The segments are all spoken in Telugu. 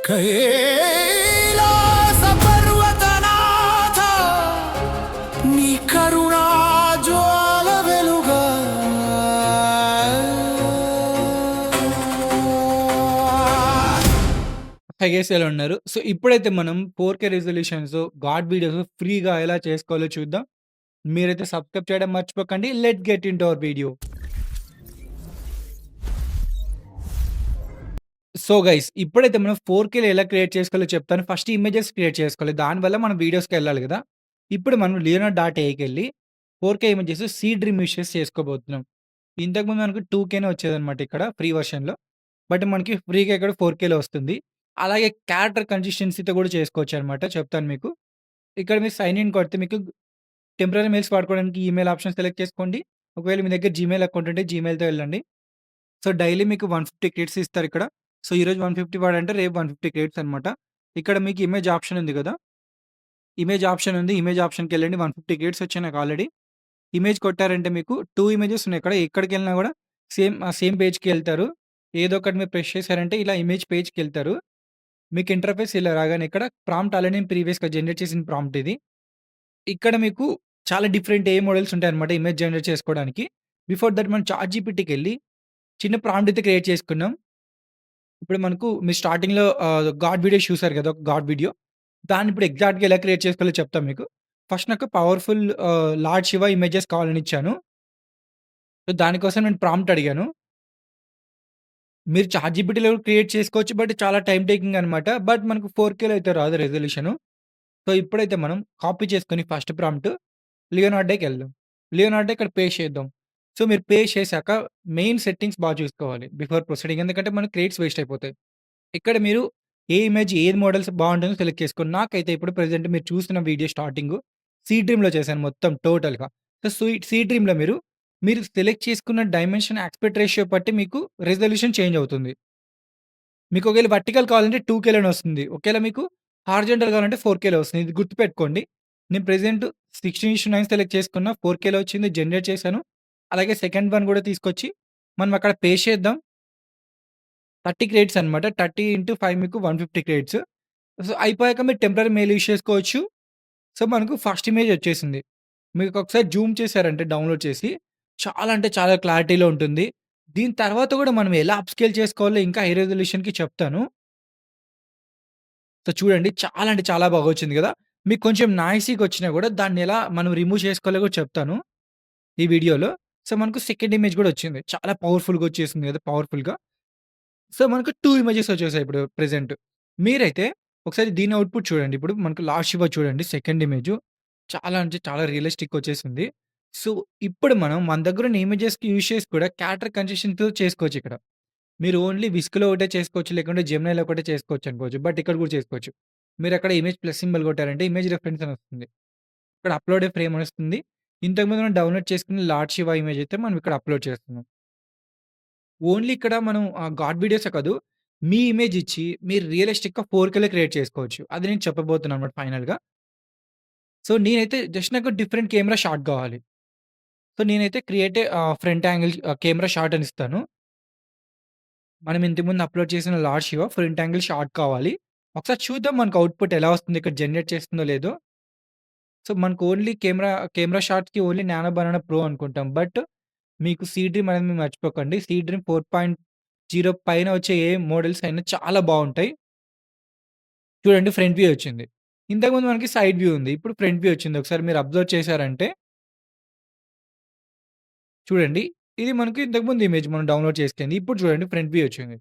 కైలాస పర్వతనాథ నీ కరుణా జ్వాల వెలుగా గైస్ ఎలా ఉన్నారు? సో, ఇప్పుడైతే మనం 4K రిజల్యూషన్స్, గాడ్ వీడియోస్ ఫ్రీగా ఎలా చేసుకోవాలో చూద్దాం. మీరైతే సబ్స్క్రైబ్ చేయడం మర్చిపోకండి. Let's get into hour video. So, guys ఇప్పుడైతే మనం 4Kలో ఎలా క్రియేట్ చేసుకోవాలో చెప్తాను. ఫస్ట్ ఇమేజెస్ క్రియేట్ చేసుకోవాలి. దానివల్ల మనం వీడియోస్‌కెళ్ళాలి గదా! ఇప్పుడు మనం లియోనార్డ్.ఏఐకెళ్ళి 4K images Seedream use చేసుకోబోతున్నాం. ఇంతకుముందు మనకు 2Kనే వచ్చేదనమాట ఇక్కడ ఫ్రీ వెర్షన్‌లో. బట్ మనకి ఫ్రీగా ఇక్కడ 4Kలో వస్తుంది. అలాగే క్యారెక్టర్ కన్సిస్టెన్సీతో కూడా చేసుకోవచ్చనమాట. చెప్తాను మీకు. ఇక్కడ మీరు సైన్ ఇన్ కొడితే మీకు టెంపరరీ మెయిల్స్ వాడుకోవడానికి ఈమెయిల్ ఆప్షన్ సెలెక్ట్ చేసుకోండి. ఒకవేళ మీ దగ్గర జీమెయిల్ అకౌంట్ ఉంటే జీమెయిల్‌తో వెళ్ళండి. సో, డైలీ మీకు 150 క్రెడిట్స్ ఇస్తారిక్కడ. సో, ఈరోజు 150 వాడంటే రేపు 150 క్రెడిట్స్ అనమాట. ఇక్కడ మీకు ఇమేజ్ ఆప్షన్ ఉంది గదా! ఇమేజ్ ఆప్షన్ ఉంది. ఇమేజ్ ఆప్షన్‌కెళ్ళండి. 150 క్రెడిట్స్ వచ్చాయి నాకు ఆల్రెడీ. ఇమేజ్ కొట్టారంటే మీకు 2 ఇమేజెస్ ఉన్నాయి ఇక్కడ. ఎక్కడికెళ్ళినా గూడా సేమ్ పేజ్‌కి ఎళ్తారు. ఏదో ఒకటి మీరు ప్రెస్ చేశారంటే ఇలా ఇమేజ్ పేజ్‌కెళ్తారు. మీకు ఇంటర్‌ఫేస్ ఇలా రాగానే ఇక్కడ ప్రాంప్ట్ ఆల్రెడీ నేను ప్రీవియస్‌గా జనరేట్ చేసిన ప్రాంప్ట్ ఇది. ఇక్కడ మీకు చాలా డిఫరెంట్ ఏఐ మోడల్స్ ఉంటాయన్నమాట ఇమేజ్ జనరేట్ చేసుకోవడానికి. బిఫోర్ దట్ మనం చాట్‌జీపీటీకెళ్ళి చిన్న ప్రాంప్ట్ అయితే క్రియేట్ చేసుకున్నాం. ఇప్పుడు మనకు మీరు స్టార్టింగ్‌లో గాడ్ వీడియోస్ చూసారు కదా! ఒక గాడ్ వీడియో. దాన్ని ఇప్పుడు ఎగ్జాక్ట్‌గా ఎలా క్రియేట్ చేసుకోవాలో చెప్తాను మీకు. ఫస్ట్ నాకు పవర్‌ఫుల్ లార్డ్ శివ ఇమేజెస్ కావాలని ఇచ్చాను. సో, దానికోసం నేను ప్రాంప్ట్ అడిగాను. మీరు చాట్‌జీపీటీలో క్రియేట్ చేసుకోవచ్చు. బట్ చాలా టైమ్ టేకింగ్ అనమాట. బట్ మనకు 4కేలో అయితే రాదు రిజల్యూషను. సో, ఇప్పుడైతే మనం కాపీ చేసుకొని ఫస్ట్ ప్రాంప్ట్ లియోనార్డోకెళ్దాం. లియోనార్డో ఇక్కడ పేస్ట్ చేద్దాం. సో, మీరు పేస్ట్ చేశాక మెయిన్ సెట్టింగ్స్ చూసుకోవాలి బిఫోర్ ప్రొసీడింగ్. ఎందుకంటే మన క్రెడిట్స్ వేస్ట్ అయిపోతాయి. ఇక్కడ మీరు ఏ ఇమేజ్ ఏది మోడల్స్ బావుంటుందో సెలెక్ట్ చేసుకోండి. నాకైతే ఇప్పుడు ప్రెజెంట్ మీరు చూస్తున్న వీడియో స్టార్టింగు సీ డ్రీమ్‌లో చేశాను మొత్తం టోటల్‌గా. సో, సీ డ్రీమ్‌లో మీరు సెలెక్ట్ చేసుకున్న డైమెన్షన్ యాస్పెక్ట్ రేషియో బట్టి మీకు రిజల్యూషన్ చేంజ్ అవుతుంది. మీకు ఒకవేళ వర్టికల్ కావాలంటే 2కేలోనే వస్తుంది. ఒకవేళ మీకు హారిజాంటల్ కావాలంటే 4కేలో వస్తుంది. ఇది గుర్తుపెట్టుకోండి. నేను ప్రెజెంట్ 16:9 సెలెక్ట్ చేసుకున్న 4కేలో వచ్చింది. జనరేట్ చేశాను. అలాగే సెకండ్ వన్ కూడా తీసుకొచ్చి మనం అక్కడ పేస్ట్ చేద్దాం. 30 క్రెడిట్స్ అనమాట. 30 ఇంటూ 5 మీకు 150 క్రెడిట్స్. సో, అయిపోయాక మీరు టెంపరరీ మెయిల్ యూజ్ చేసుకోవచ్చు. సో, మనకు ఫస్ట్ ఇమేజ్ వచ్చేసింది. మీకు ఒకసారి జూమ్ చేశారంటే డౌన్‌లోడ్ చేసి చాలా అంటే చాలా క్లారిటీలో ఉంటుంది. దీని తర్వాత కూడా మనం ఎలా అప్‌స్కేల్ చేసుకోవాలో ఇంకా హై రిజల్యూషన్‌కి చెప్తాను. సో, చూడండి చాలా అంటే చాలా బాగా వచ్చింది గదా! మీకు కొంచెం నాయిసీగా వచ్చినా గూడా దాన్ని ఎలా మనం రిమూవ్ చేసుకోవాలో కూడా చెప్తాను ఈ వీడియోలో. సో, మనకు సెకండ్ ఇమేజ్ గూడా వచ్చింది. చాలా పవర్‌ఫుల్‌గా వచ్చేసింది గదా! పవర్‌ఫుల్‌గా. సో, మనకు 2 ఇమేజెస్ వచ్చేసాయి ఇప్పుడు ప్రెజెంట్. మీరైతే ఒకసారి దీని అవుట్‌పుట్ చూడండి. ఇప్పుడు మనకు లాస్ట్ శివ చూడండి సెకండ్ ఇమేజు. చాలా అంటే చాలా రియలిస్టిక్ వచ్చేసింది. సో, ఇప్పుడు మనం మన దగ్గరున్న ఇమేజెస్‌కి యూజ్ చేసి కూడా క్యారెక్టర్ కన్సిస్టెన్సీ‌తో చేసుకోవచ్చిక్కడ. మీరు ఓన్లీ విస్క్‌లో ఒకటే చేసుకోవచ్చు. లేకుంటే జెమినైలో ఒకటే చేసుకోవచ్చు అనుకోవచ్చు. బట్ ఇక్కడ కూడా చేసుకోవచ్చు. మీరక్కడ ఇమేజ్ ప్లస్ సింబల్ కొట్టారంటే ఇమేజ్ రిఫరెన్స్ అని వస్తుంది. ఇక్కడ అప్‌లోడ్ ఏ ఫ్రేమ్ అని వస్తుంది. ఇంతకుముందు మనం డౌన్‌లోడ్ చేసుకున్న లార్డ్ శివ ఇమేజ్ అయితే మనం ఇక్కడ అప్‌లోడ్ చేస్తున్నాం. ఓన్లీ ఇక్కడ మనం గాడ్ వీడియోసే కాదు. మీ ఇమేజ్ ఇచ్చి మీరు రియలిస్టిక్‌గా 4కేలో క్రియేట్ చేసుకోవచ్చు. అది నేను చెప్పబోతున్నాను అన్నమాట ఫైనల్‌గా. సో, నేనైతే జస్ట్ నాకు డిఫరెంట్ కెమెరా షాట్ కావాలి. సో, నేనైతే create front angle camera shot అని ఇస్తాను. మనం ఇంతకుముందు అప్‌లోడ్ చేసిన lord Shiva front angle shot కావాలి. ఒకసారి చూద్దాం మనకు అవుట్‌పుట్ ఎలా వస్తుంది ఇక్కడ జనరేట్ చేస్తుందో లేదో. సో, మనకు ఓన్లీ కెమెరా షాట్‌కి ఓన్లీ నానో బనానా ప్రో అనుకుంటాం. బట్ మీకు సీ డ్రీమ్ అనేది మీరు మర్చిపోకండి. సీ డ్రీమ్ 4.0 పైన వచ్చే ఏ మోడల్స్ అయినా చాలా బావుంటాయి. చూడండి ఫ్రంట్ వ్యూ వచ్చింది. ఇంతకుముందు మనకి సైడ్ వ్యూ ఉంది. ఇప్పుడు ఫ్రంట్ వ్యూ వచ్చింది. ఒకసారి మీరు అబ్జర్వ్ చేశారంటే చూడండి. ఇది మనకి ఇంతకుముందు ఇమేజ్ మనం డౌన్‌లోడ్ చేసుకుంది. ఇప్పుడు చూడండి ఫ్రంట్ వ్యూ వచ్చింది.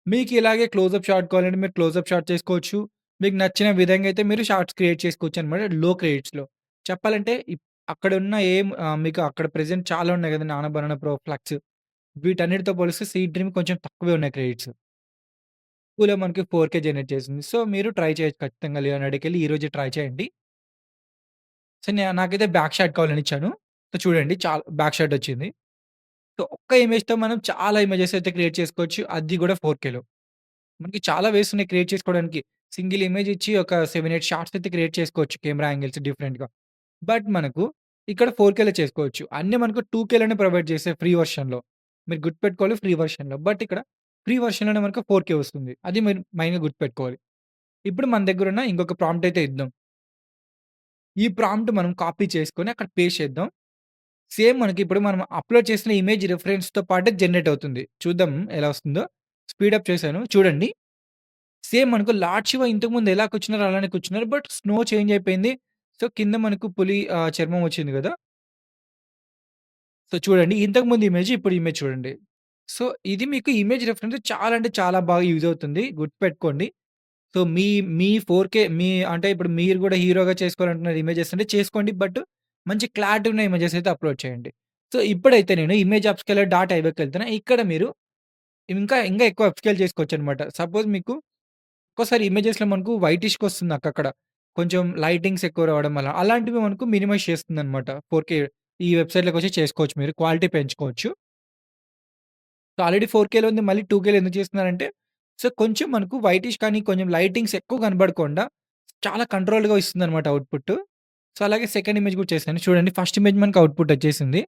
మీకు ఇలాగే క్లోజప్ షాట్ కావాలంటే మీరు క్లోజప్ షాట్ చేసుకోవచ్చు. మీకు నచ్చిన విధంగా అయితే మీరు షార్ట్స్ క్రియేట్ చేసుకోవచ్చనమాట లో క్రెడిట్స్‌లో. చెప్పాలంటే అక్కడున్న మీకు అక్కడ ప్రెజెంట్ చాలా ఉన్నాయి గదా! నానో బనానా ప్రో, ఫ్లక్స్ వీటన్నిటితో పోలిస్తే సీ డ్రీమ్ కొంచెం తక్కువే ఉన్నాయి క్రెడిట్స్. ఎక్కువలో మనకి 4కే జనరేట్ చేసింది. సో, మీరు ట్రై చేయొచ్చు ఖచ్చితంగా లియోనార్డోకెళ్ళి ఈరోజే ట్రై చేయండి. సో, నాకైతే బ్యాక్ షాట్ కావాలని ఇచ్చాను. సో, చూడండి బ్యాక్ షాట్ వచ్చింది. సో, ఒక్క ఇమేజ్‌తో మనం చాలా ఇమేజెస్ అయితే క్రియేట్ చేసుకోవచ్చు. అది కూడా 4కేలో. మనకి చాలా వేస్ ఉన్నాయి క్రియేట్ చేసుకోవడానికి. సింగిల్ ఇమేజ్ ఇచ్చి ఒక 7, 8 షాట్స్ అయితే క్రియేట్ చేసుకోవచ్చు కెమెరా యాంగిల్స్ డిఫరెంట్‌గా. బట్ మనకు ఇక్కడ 4కేలో చేసుకోవచ్చు. అన్నీ మనకు 2కేలోనే ప్రొవైడ్ చేస్తాయి ఫ్రీ వెర్షన్‌లో. మీరు గుర్తుపెట్టుకోవాలి ఫ్రీ వెర్షన్‌లో. బట్ ఇక్కడ ఫ్రీ వెర్షన్‌లోనే మనకు 4K వస్తుంది. అది మీరు మైండ్‌లో గుర్తుపెట్టుకోవాలి. ఇప్పుడు మన దగ్గరున్న ఇంకొక ప్రాంప్ట్ అయితే ఇద్దాం. ఈ ప్రాంప్ట్ మనం కాపీ చేసుకొని అక్కడ పేస్ట్ చేద్దాం. సేమ్ మనకి ఇప్పుడు మనం అప్‌లోడ్ చేసిన ఇమేజ్ రిఫరెన్స్‌తో పాటే జనరేట్ అవుతుంది. చూద్దాం ఎలా వస్తుందో. స్పీడ్ అప్ చేశాను చూడండి. సేమ్ మనకు లార్డ్ శివ ఇంతకుముందు ఎలా కూర్చున్నారో అలానే కూర్చున్నారు. బట్ స్నో చేంజ్ అయిపోయింది. సో, కింద మనకు పులి చర్మం వచ్చింది గదా! సో, చూడండి ఇంతకుముందు ఇమేజ్, ఇప్పుడు ఇమేజ్ చూడండి. సో, ఇది మీకు ఇమేజ్ రిఫరెన్స్ చాలా అంటే చాలా బాగా యూజ్ అవుతుంది. గుర్తుపెట్టుకోండి. సో, మీ మీ 4కే మీ అంటే ఇప్పుడు మీరు గూడా హీరోగా చేసుకోవాలంటున్నారు ఇమేజెస్ అంటే చేసుకోండి. బట్ మంచి క్లారిటీ ఉన్న ఇమేజెస్ అయితే అప్‌లోడ్ చేయండి. సో, ఇప్పుడైతే నేను ఇమేజ్ అప్‌స్కేలర్ డాట్ ఐవోకెళ్తున్నా. ఇక్కడ మీరు ఇంకా ఎక్కువ అప్‌స్కేల్ చేసుకోవచ్చనమాట. సపోజ్ మీకు ఒక్కోసారి ఇమేజెస్‌లో మనకు వైటిష్‌గా వస్తుంది అక్కక్కడ. కొంచెం లైటింగ్స్ ఎక్కువ రావడం వల్ల. అలాంటివి మనకు మినిమైజ్ చేస్తుందనమాట. 4కే ఈ వెబ్‌సైట్‌లోకొచ్చి చేసుకోవచ్చు మీరు. క్వాలిటీ పెంచుకోవచ్చు. సో, ఆల్రెడీ 4కేలో ఉంది. మళ్ళీ 2కేలో ఎందుకు చేస్తున్నారంటే, సో, కొంచెం మనకు వైటిష్ కానీ కొంచెం లైటింగ్స్ ఎక్కువ కనబడకుండా చాలా కంట్రోల్డ్‌గా ఇస్తుందనమాట ఔట్‌పుట్. సో, అలాగే సెకండ్ ఇమేజ్ కూడా చేశాను. చూడండి ఫస్ట్ ఇమేజ్ మనకు ఔట్‌పుట్ వచ్చేసింది.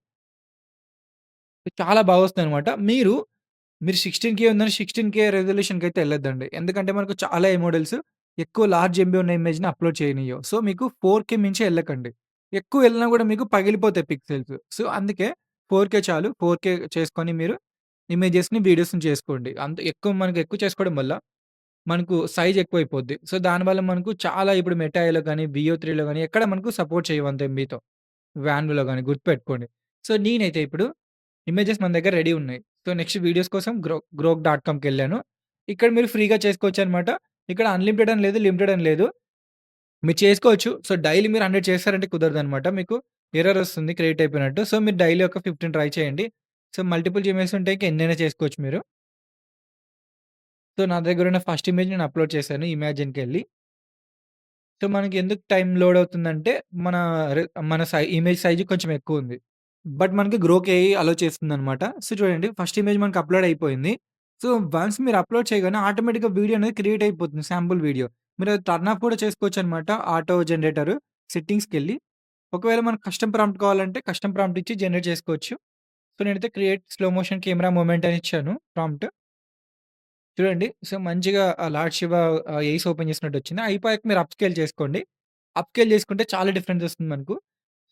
చాలా బాగొస్తుందనమాట. మీరు 16కే ఉందని 16కే రిజల్యూషన్‌కైతే ఎళ్ళొద్దండి. ఎందుకంటే మనకు చాలా మోడల్స్ ఎక్కువ లార్జ్ ఎంబీ ఉన్న ఇమేజ్‌ని అప్‌లోడ్ చేయనియ్యవు. సో, మీకు 4కే మించి ఎళ్ళకండి. ఎక్కువ ఎళ్ళినా గూడా మీకు పగిలిపోతాయి పిక్సెల్స్. సో, అందుకే 4కే చాలు. 4కే చేసుకొని మీరు ఇమేజెస్‌ని, వీడియోస్‌ని చేసుకోండి. అంత ఎక్కువ మనకు ఎక్కువ చేసుకోవడం వల్ల మనకు సైజ్ ఎక్కువైపోద్ది. సో, దానివల్ల మనకు చాలా ఇప్పుడు మెటాయిలో గాని, వియో 3లో గాని ఎక్కడ మనకు సపోర్ట్ చేయవు అంత ఎంబీతో. వాన్‌లో గాని గుర్తుపెట్టుకోండి. సో, నేనైతే ఇప్పుడు ఇమేజెస్ మన దగ్గర రెడీ ఉన్నాయి. సో, నెక్స్ట్ వీడియోస్ కోసం గ్రోక్ డాట్ కామ్‌కెళ్ళాను. ఇక్కడ మీరు ఫ్రీగా చేసుకోవచ్చనమాట. ఇక్కడ అన్‌లిమిటెడ్ అని లేదు, లిమిటెడ్ అని లేదు. మీరు చేసుకోవచ్చు. సో, డైలీ మీరు 100 చేస్తారంటే కుదరదనమాట. మీకు ఎర్రర్ వస్తుంది క్రియేట్ అయిపోయినట్టు. సో, మీరు డైలీ ఒక 15 ట్రై చేయండి. సో, మల్టిపుల్ ఇమేజెస్ ఉంటే ఇంక ఎన్నైనా చేసుకోవచ్చు మీరు. సో, నా దగ్గరున్న ఫస్ట్ ఇమేజ్ నేను అప్‌లోడ్ చేశాను ఇమాజిన్‌కెళ్ళి. సో, మనకి ఎందుకు టైమ్ లోడ్ అవుతుందంటే, మన రె మన ఇమేజ్ సైజ్ కొంచెం ఎక్కువుంది. బట్ మనకి గ్రోక్ ఏఐ అలో చేస్తుందనమాట. సో, చూడండి ఫస్ట్ ఇమేజ్ మనకి అప్‌లోడ్ అయిపోయింది. సో, వన్స్ మీరు అప్‌లోడ్ చేయగానే ఆటోమేటిక్‌గా వీడియో అనేది క్రియేట్ అయిపోతుంది శాంపుల్ వీడియో. మీరు అది టర్న్ ఆఫ్ కూడా చేసుకోవచ్చనమాట. Auto generator సెట్టింగ్స్‌కెళ్ళి. ఒకవేళ మనకు కస్టమ్ ప్రాంప్ట్ కావాలంటే కస్టమ్ ప్రాంప్ట్ ఇచ్చి జనరేట్ చేసుకోవచ్చు. సో, నేనైతే create slow motion camera movement అని ఇచ్చాను ప్రాంప్ట్. చూడండి. సో, మంచిగా లార్డ్ శివ ఎయిస్ ఓపెన్ చేసినట్టొచ్చింది. అయిపోయాక మీరు అప్ స్కేల్ చేసుకోండి. అప్ స్కేల్ చేసుకుంటే చాలా డిఫరెన్స్ ఒస్తుంది మనకు.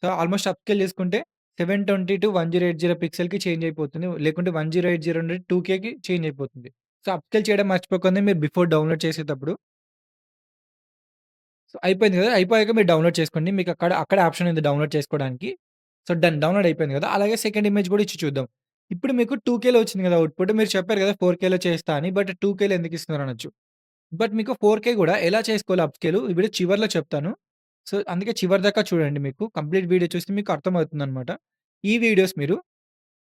సో, ఆల్‌మోస్ట్ అప్ స్కేల్ చేసుకుంటే 720-1080 పిక్సెల్‌కి చేంజ్ అయిపోతుంది. లేకుంటే 1080 నుండి 2కేకి చేంజ్ అయిపోతుంది. సో, అప్ స్కేల్ చేయడం మర్చిపోకండి మీరు బిఫోర్ డౌన్‌లోడ్ చేసేటప్పుడు. సో, అయిపోయింది గదా! అయిపోయాక మీరు డౌన్‌లోడ్ చేసుకోండి. మీకు అక్కడే ఆప్షన్ ఉంది డౌన్‌లోడ్ చేసుకోవడానికి. సో, డన్ డౌన్‌లోడ్ అయిపోయింది గదా! అలాగే సెకండ్ ఇమేజ్ గూడా ఇచ్చి చూద్దాం. ఇప్పుడు మీకు 2కేలో వచ్చింది గదా! ఔట్‌పుట్. మీరు చెప్పారు గదా! 4కేలో చేస్తా అని. బట్ 2కేలో ఎందుకు ఇస్తున్నారనొచ్చు. బట్ మీకు 4కే గూడా ఎలా చేసుకోవాలో అప్ స్కేలు ఈ వీడియో చివర్లో చెప్తాను. సో, అందుకే చివరి దాకా చూడండి మీకు. కంప్లీట్ వీడియో చూస్తే మీకు అర్థమవుతుందనమాట. ఈ వీడియోస్ మీరు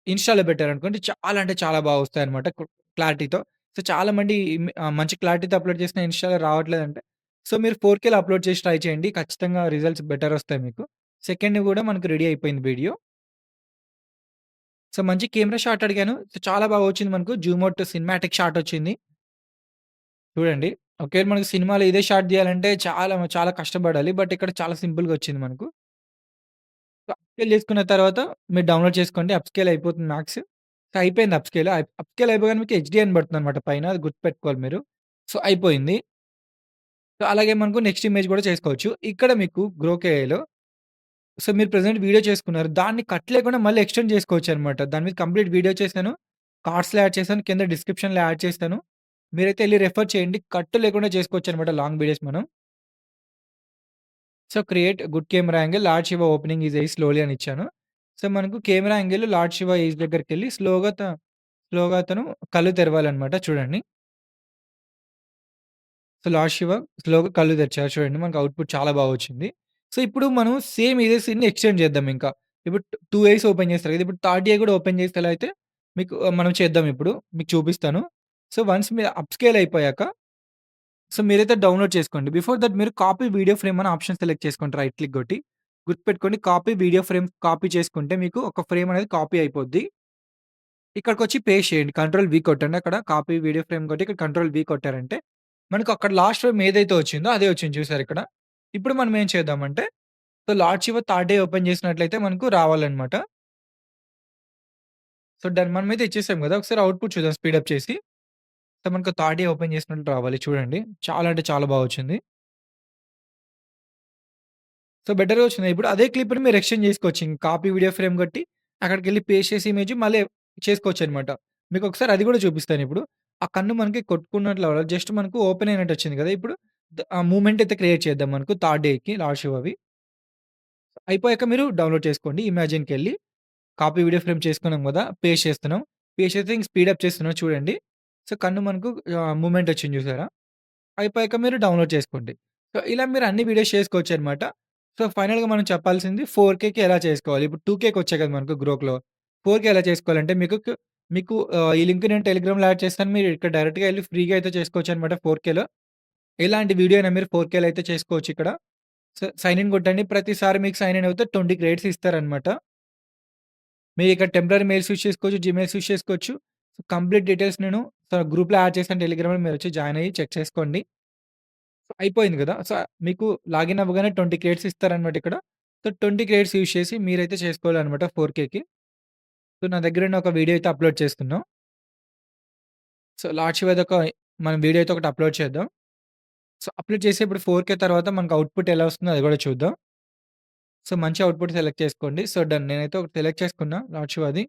ఇన్‌స్టాలో పెట్టారనుకోండి చాలా అంటే చాలా బా వస్తాయన్నమాట క్లారిటీతో. సో, చాలామంది మంచి క్లారిటీతో అప్‌లోడ్ చేసినా ఇన్‌స్టాలో రావట్లేదంటే, సో, మీరు 4కేలో అప్‌లోడ్ చేసి ట్రై చేయండి. ఖచ్చితంగా రిజల్ట్స్ బెటర్ వస్తాయి మీకు. సెకండ్ గూడా మనకు రెడీ అయిపోయింది వీడియో. సో, మంచి కెమెరా షాట్ అడిగాను. సో, చాలా బాగా వచ్చింది మనకు. జూమ్ ఔట్ సినిమాటిక్ షాట్ వచ్చింది. చూడండి. ఒకవేళ మనకు సినిమాలో ఇదే షాట్ తీయాలంటే చాలా చాలా కష్టపడాలి. బట్ ఇక్కడ చాలా సింపుల్‌గా వచ్చింది మనకు. సో, అప్‌స్కేల్ చేసుకున్న తర్వాత మీరు డౌన్‌లోడ్ చేసుకోండి. అప్‌స్కేల్ అయిపోతుంది మ్యాక్స్. సో, అయిపోయింది అప్‌స్కేల్. అప్‌స్కేల్ అయిపోగానే మీకు హెచ్‌డీ అని పడుతుందన్నమాట పైన. అది గుర్తుపెట్టుకోవాలి మీరు. సో, అయిపోయింది. సో, అలాగే మనకు నెక్స్ట్ ఇమేజ్ కూడా చేసుకోవచ్చు. ఇక్కడ మీకు గ్రోక్ ఏఐలో సో, మీరు ప్రెజెంట్ వీడియో చేసుకున్నారు. దాన్ని కట్ లేకుండా మళ్ళీ ఎక్స్‌టెండ్ చేసుకోవచ్చనమాట. దాని మీద కంప్లీట్ వీడియో చేశాను. కార్డ్స్‌లో యాడ్ చేశాను. కింద డిస్క్రిప్షన్‌లో యాడ్ చేస్తాను. మీరైతే ఎళ్లి రిఫర్ చేయండి. కట్ లేకుండా చేసుకోవచ్చనమాట లాంగ్ వీడియోస్ మనం. So, create good camera angle lord Shiva opening his eyes slowly అని ఇచ్చాను. సో, మనకు camera angle lord Shiva ice దగ్గరికెళ్ళి స్లోగా అతను కళ్ళు తెరవాలనమాట చూడండి. సో, లార్డ్ శివ స్లోగా కళ్ళు తెరిచారు చూడండి. మనకు ఔట్‌పుట్ చాలా బాగా వచ్చింది. సో, ఇప్పుడు మనం సేమ్ ఇదే సీన్‌ని ఎక్స్‌టెండ్ చేద్దాం ఇంకా. ఇప్పుడు 2 ఐస్ ఓపెన్ చేస్తారు కదా! ఇప్పుడు థర్డ్ ఐ కూడా ఓపెన్ చేస్తే ఎలా అయితే మీకు మనం చేద్దాం ఇప్పుడు. మీకు చూపిస్తాను. సో, వన్స్ మీరు అప్ స్కేల్ అయిపోయాక సో, మీరైతే డౌన్‌లోడ్ చేసుకోండి. బిఫోర్ థట్ మీరు కాపీ వీడియో ఫ్రేమ్ అని ఆప్షన్ సెలెక్ట్ చేసుకోండి రైట్ క్లిక్ కొట్టి. గుర్తుపెట్టుకోండి కాపీ వీడియో ఫ్రేమ్ కాపీ చేసుకుంటే మీకు ఒక ఫ్రేమ్ అనేది కాపీ అయిపోద్ది. ఇక్కడికొచ్చి పేస్ట్ చేయండి. కంట్రోల్ వి కొట్టండి. అక్కడ కాపీ వీడియో ఫ్రేమ్ కొట్టి ఇక్కడ కంట్రోల్ వి కొట్టారంటే మనకు అక్కడ లాస్ట్ ఫ్రేమ్ ఏదైతే వచ్చిందో అదే వచ్చింది చూసారా ఇక్కడ. ఇప్పుడు మనం ఏం చేద్దామంటే so, lord Shiva third day open చేసినట్లయితే మనకు రావాలన్నమాట. సో, డన్ మనమైతే ఇచ్చేసాం గదా! ఒకసారి ఔట్‌పుట్ చూద్దాం స్పీడ్ అప్ చేసి. సో, మనకు థర్డ్ డే ఓపెన్ చేసినట్టు రావాలి చూడండి. చాలా అంటే చాలా బా వచ్చింది. సో, బెటర్‌గా వచ్చింది. ఇప్పుడు అదే క్లిప్‌ని మీరు ఎక్స్‌చేంజ్ చేసుకోవచ్చు. ఇంక కాపీ వీడియో ఫ్రేమ్ కొట్టి అక్కడికెళ్ళి పేస్ట్ చేసి ఇమేజ్ మళ్ళీ చేసుకోవచ్చనమాట. మీకొకసారి అది గూడా చూపిస్తానిప్పుడు. ఆ కన్ను మనకి కొట్టుకున్నట్లు అవ్వలేదు. జస్ట్ మనకు ఓపెన్ అయినట్టు వచ్చింది గదా! ఇప్పుడు ఆ మూవ్‌మెంట్ అయితే క్రియేట్ చేద్దాం మనకు థర్డ్ డేకి లార్డ్ శివవి. అయిపోయాక మీరు డౌన్‌లోడ్ చేసుకోండి. ఇమాజిన్‌కెళ్ళి కాపీ వీడియో ఫ్రేమ్ చేసుకున్నాం గదా! పేస్ట్ చేస్తున్నాం. పేస్ట్ చేస్తే ఇంక స్పీడప్ చేస్తున్నా చూడండి. సో, కన్ను మనకు మూవ్‌మెంట్ వచ్చింది చూసారా? అయిపోయాక మీరు డౌన్‌లోడ్ చేసుకోండి. సో, ఇలా మీరు అన్ని వీడియోస్ చేసుకోవచ్చనమాట. సో, ఫైనల్‌గా మనం చెప్పాల్సింది 4కేకి ఎలా చేసుకోవాలి? ఇప్పుడు 2కేకొచ్చాయి కదా! మనకు గ్రోక్‌లో. 4కే ఎలా చేసుకోవాలంటే మీకు ఈ లింక్ నేను టెలిగ్రామ్‌లో యాడ్ చేస్తాను. మీరు ఇక్కడ డైరెక్ట్‌గా ఎళ్లి ఫ్రీగా అయితే చేసుకోవచ్చనమాట 4కేలో. ఎలాంటి వీడియో అయినా మీరు 4కేలో అయితే చేసుకోవచ్చిక్కడ. సైన్ ఇన్ కొట్టండి. ప్రతిసారి మీకు సైన్ ఇన్ అవుతే 20 క్రెడిట్స్ ఇస్తారనమాట. మీరిక్కడ టెంపరరీ మెయిల్స్ యూజ్ చేసుకోవచ్చు. జీమెయిల్స్ యూజ్ చేసుకోవచ్చు. కంప్లీట్ డీటెయిల్స్ నేను గ్రూప్‌లో యాడ్ చేశాను టెలిగ్రామ్‌లో మీరొచ్చి జాయిన్ అయ్యి చెక్ చేసుకోండి. అయిపోయింది గదా! సో, మీకు లాగిన్ అవ్వగానే 20 క్రెడిట్స్ ఇస్తారనమాట ఇక్కడ. సో, 20 క్రెడిట్స్ యూజ్ చేసి మీరైతే చేసుకోవాలనమాట 4కేకి. సో, నా దగ్గరున్న ఒక వీడియో అయితే అప్‌లోడ్ చేస్తున్నాం. సో, లాస్ట్ చివరిదొక మనం వీడియో అయితే ఒకటి అప్‌లోడ్ చేద్దాం. సో, అప్‌లోడ్ చేసి ఇప్పుడు 4కే తర్వాత మనకు అవుట్‌పుట్ ఎలా వస్తుందో అది గూడా చూద్దాం. సో, మంచి అవుట్‌పుట్ సెలెక్ట్ చేసుకోండి. సో, డన్ నేనైతే ఒకటి సెలెక్ట్ చేసుకున్నా లాస్ట్ చివరిది.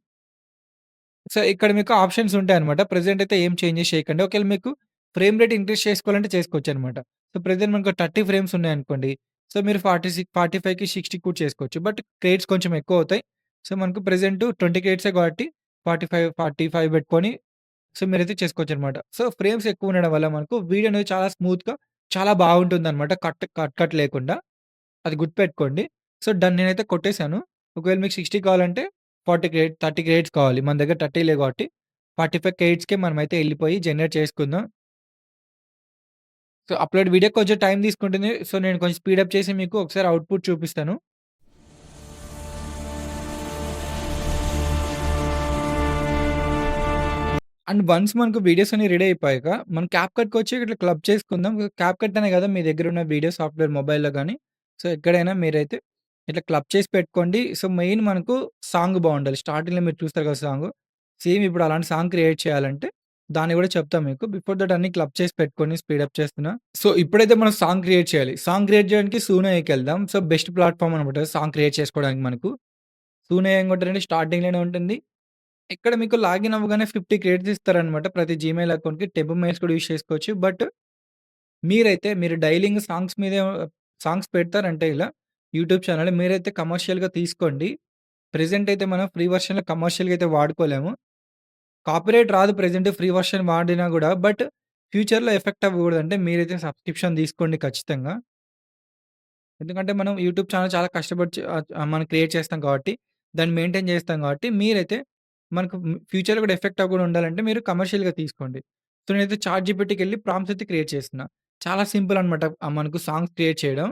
సో, ఇక్కడ మీకు ఆప్షన్స్ ఉంటాయన్నమాట. ప్రెజెంట్ అయితే ఏం చేంజెస్ చేయకండి. ఒకవేళ మీకు ఫ్రేమ్ రేట్ ఇంక్రీజ్ చేసుకోవాలంటే చేసుకోవచ్చన్నమాట. సో, ప్రెజెంట్ మనకు 30 ఫ్రేమ్స్ ఉన్నాయనుకోండి. సో, మీరు 45కి 60 కూడా చేసుకోవచ్చు. బట్ క్రెడిట్స్ కొంచెం ఎక్కువవుతాయి. సో, మనకు ప్రెజెంట్ 20 క్రెడిట్సే కాబట్టి 45 పెట్టుకొని సో, మీరైతే చేసుకోవచ్చన్నమాట. సో, ఫ్రేమ్స్ ఎక్కువ ఉండడం వల్ల మనకు వీడియో అనేది చాలా స్మూత్‌గా చాలా బాగుంటుందన్నమాట. కట్ లేకుండా. అది గుర్తుపెట్టుకోండి. సో, డన్ నేనైతే కొట్టేసాను. ఒకవేళ మీకు 60 కావాలంటే 30 క్రెడిట్స్ కావాలి. మన దగ్గర 30 లేవు కాబట్టి 45 క్రెడిట్స్‌కే మనమైతే ఎళ్ళిపోయి జనరేట్ చేసుకుందాం. సో, అప్‌లోడ్ వీడియో కొంచెం టైం తీసుకుంటుంది. సో, నేను కొంచెం స్పీడప్ చేసి మీకు ఒకసారి అవుట్‌పుట్ చూపిస్తాను. అండ్ వన్స్ మనకు వీడియోస్ అన్ని రెడీ అయిపోయాక, మనం క్యాప్‌కట్‌కొచ్చి ఇట్లా క్లబ్ చేసుకుందాం. క్యాప్‌కట్ అనే కాదు మీ దగ్గరున్న వీడియో సాఫ్ట్‌వేర్ మొబైల్‌లో గాని, సో ఎక్కడైనా మీరైతే ఇట్లా క్లబ్ చేసి పెట్టుకోండి. సో, మెయిన్ మనకు సాంగ్ బావుండాలి. స్టార్టింగ్‌లో మీరు చూస్తారు కదా సాంగు. సేమ్ ఇప్పుడు అలాంటి సాంగ్ క్రియేట్ చేయాలంటే, దాన్ని కూడా చెప్తా మీకు. బిఫోర్ దట్ అన్ని క్లబ్ చేసి పెట్టుకొని స్పీడప్ చేస్తున్నా. సో, ఇప్పుడైతే మనం సాంగ్ క్రియేట్ చేయాలి. సాంగ్ క్రియేట్ చేయడానికి సూనో ఏకెళ్దాం. సో, బెస్ట్ ప్లాట్‌ఫార్మ్ అనమాట సాంగ్ క్రియేట్ చేసుకోవడానికి మనకు. సూనో ఏం కొట్టారంటే స్టార్టింగ్‌లోనే ఉంటుంది. ఇక్కడ మీకు లాగిన్ అవ్వగానే 50 క్రెడిట్స్ ఇస్తారనమాట. ప్రతి జీమెయిల్ అకౌంట్‌కి టెబ్ మెయిల్స్ కూడా యూజ్ చేసుకోవచ్చు. బట్ మీరైతే మీరు డైలీ ఇంగ సాంగ్స్ మీదే సాంగ్స్ పెడతారంటే ఇలా యూట్యూబ్ ఛానెల్ మీరైతే కమర్షియల్‌గా తీసుకోండి. ప్రెజెంట్ అయితే మనం ఫ్రీ వెర్షన్‌లో కమర్షియల్‌గా అయితే వాడుకోలేము. కాపీరైట్ రాదు ప్రెజెంట్ ఫ్రీ వెర్షన్ వాడినా గూడా. బట్ ఫ్యూచర్‌లో ఎఫెక్ట్ అవ్వకూడదంటే మీరైతే సబ్స్క్రిప్షన్ తీసుకోండి ఖచ్చితంగా. ఎందుకంటే మనం యూట్యూబ్ ఛానెల్ చాలా కష్టపడి మనం క్రియేట్ చేస్తాం కాబట్టి, దాన్ని మెయింటైన్ చేస్తాం కాబట్టి, మీరైతే మనకు ఫ్యూచర్‌లో కూడా ఎఫెక్ట్ అవ్వకుండా ఉండాలంటే మీరు కమర్షియల్‌గా తీసుకోండి. సో, నేనైతే చాట్‌జీపీటీకెళ్ళి ప్రాంప్ట్స్ అయితే క్రియేట్ చేస్తున్నా. చాలా సింపుల్ అనమాట. మనకు సాంగ్స్ క్రియేట్ చేయడం.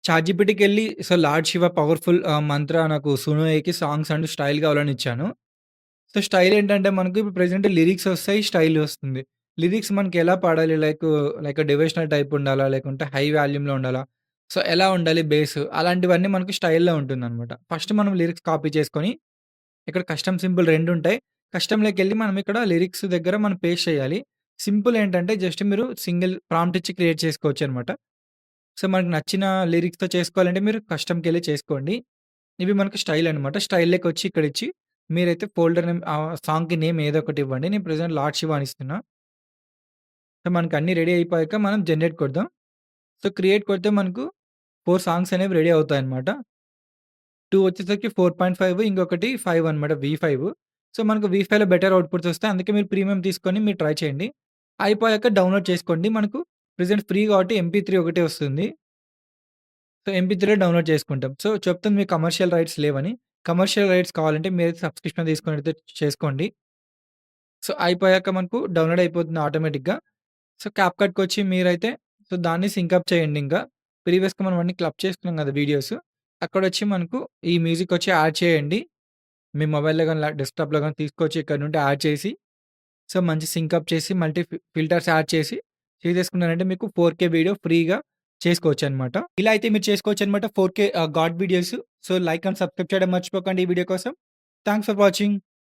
చాట్‌జీపీటీకెళ్ళి సో, 'లార్డ్ శివ పవర్‌ఫుల్ మంత్ర నాకు సునోయేకి సాంగ్స్ అండ్ స్టైల్ కావాలని' ఇచ్చాను. సో, స్టైల్ ఏంటంటే మనకు ఇప్పుడు ప్రెజెంట్ లిరిక్స్ ఒస్తాయి. స్టైల్ ఒస్తుంది. లిరిక్స్ మనకి ఎలా పాడాలి? లైక్ డివోషనల్ టైప్ ఉండాలా? లేకుంటే హై వాల్యూమ్‌లో ఉండాలా? సో, ఎలా ఉండాలి బేస్? అలాంటివన్నీ మనకు స్టైల్‌లో ఉంటుందనమాట. ఫస్ట్ మనం లిరిక్స్ కాపీ చేసుకొని, ఇక్కడ కస్టమ్ సింపుల్ 2 ఉంటాయి. కస్టమ్‌లోకెళ్ళి మనం ఇక్కడ లిరిక్స్ దగ్గర మనం పేస్ట్ చేయాలి. సింపుల్ ఏంటంటే జస్ట్ మీరు సింగిల్ ప్రాంప్ట్ ఇచ్చి క్రియేట్ చేసుకోవచ్చనమాట. సో, మనకు నచ్చిన లిరిక్స్‌తో చేసుకోవాలంటే మీరు కస్టమ్‌కెళ్ళి చేసుకోండి. ఇవి మనకు స్టైల్ అనమాట. స్టైల్‌లోకొచ్చి ఇక్కడిచ్చి మీరైతే ఫోల్డర్ నేమ్ సాంగ్‌కి నేమ్ ఏదో ఒకటి ఇవ్వండి. నేను ప్రెజెంట్ 'లార్డ్ శివ' అని ఇస్తున్నా. సో, మనకు అన్నీ రెడీ అయిపోయాక మనం జనరేట్ కొడదాం. సో, క్రియేట్ కొడితే మనకు 4 సాంగ్స్ అనేవి రెడీ అవుతాయన్నమాట. 2 వచ్చేసరికి 4.5 ఇంకొకటి 5 అనమాట V5. సో, మనకు V5లో బెటర్ అవుట్‌పుట్స్ వస్తాయి. అందుకే మీరు ప్రీమియం తీసుకొని మీరు ట్రై చేయండి. అయిపోయాక డౌన్‌లోడ్ చేసుకోండి. మనకు ప్రెజెంట్ ఫ్రీ కాబట్టి ఎంపీ3 ఒకటే వస్తుంది. సో, ఎంపీ3 డౌన్‌లోడ్ చేసుకుంటాం. సో, చెప్తుంది మీకు కమర్షియల్ రైట్స్ లేవని. కమర్షియల్ రైట్స్ కావాలంటే మీరైతే సబ్స్క్రిప్షన్ తీసుకొనైతే చేసుకోండి. సో, అయిపోయాక మనకు డౌన్‌లోడ్ అయిపోతుంది ఆటోమేటిక్‌గా. సో, క్యాప్‌కట్‌కొచ్చి మీరైతే సో, దాన్ని సింకప్ చేయండింకా. ప్రీవియస్‌గా మనం అన్నీ క్లబ్ చేసుకున్నాం గదా! వీడియోస్. అక్కడొచ్చి మనకు ఈ మ్యూజికొచ్చి యాడ్ చేయండి. మీ మొబైల్‌లో గాని, డెస్క్‌టాప్‌లో గాని తీసుకొచ్చి ఇక్కడ నుండి యాడ్ చేసి, సో, మంచి సింకప్ చేసి, మల్టీ ఫిల్టర్స్ యాడ్ చేసి, చేసేసుకున్నారంటే మీకు 4కే వీడియో ఫ్రీగా చేసుకోవచ్చనమాట. ఇలా అయితే మీరు చేసుకోవచ్చనమాట 4కే god videos. So, like and subscribe చేయడం మర్చిపోకండి ఈ వీడియో కోసం. Thanks for watching.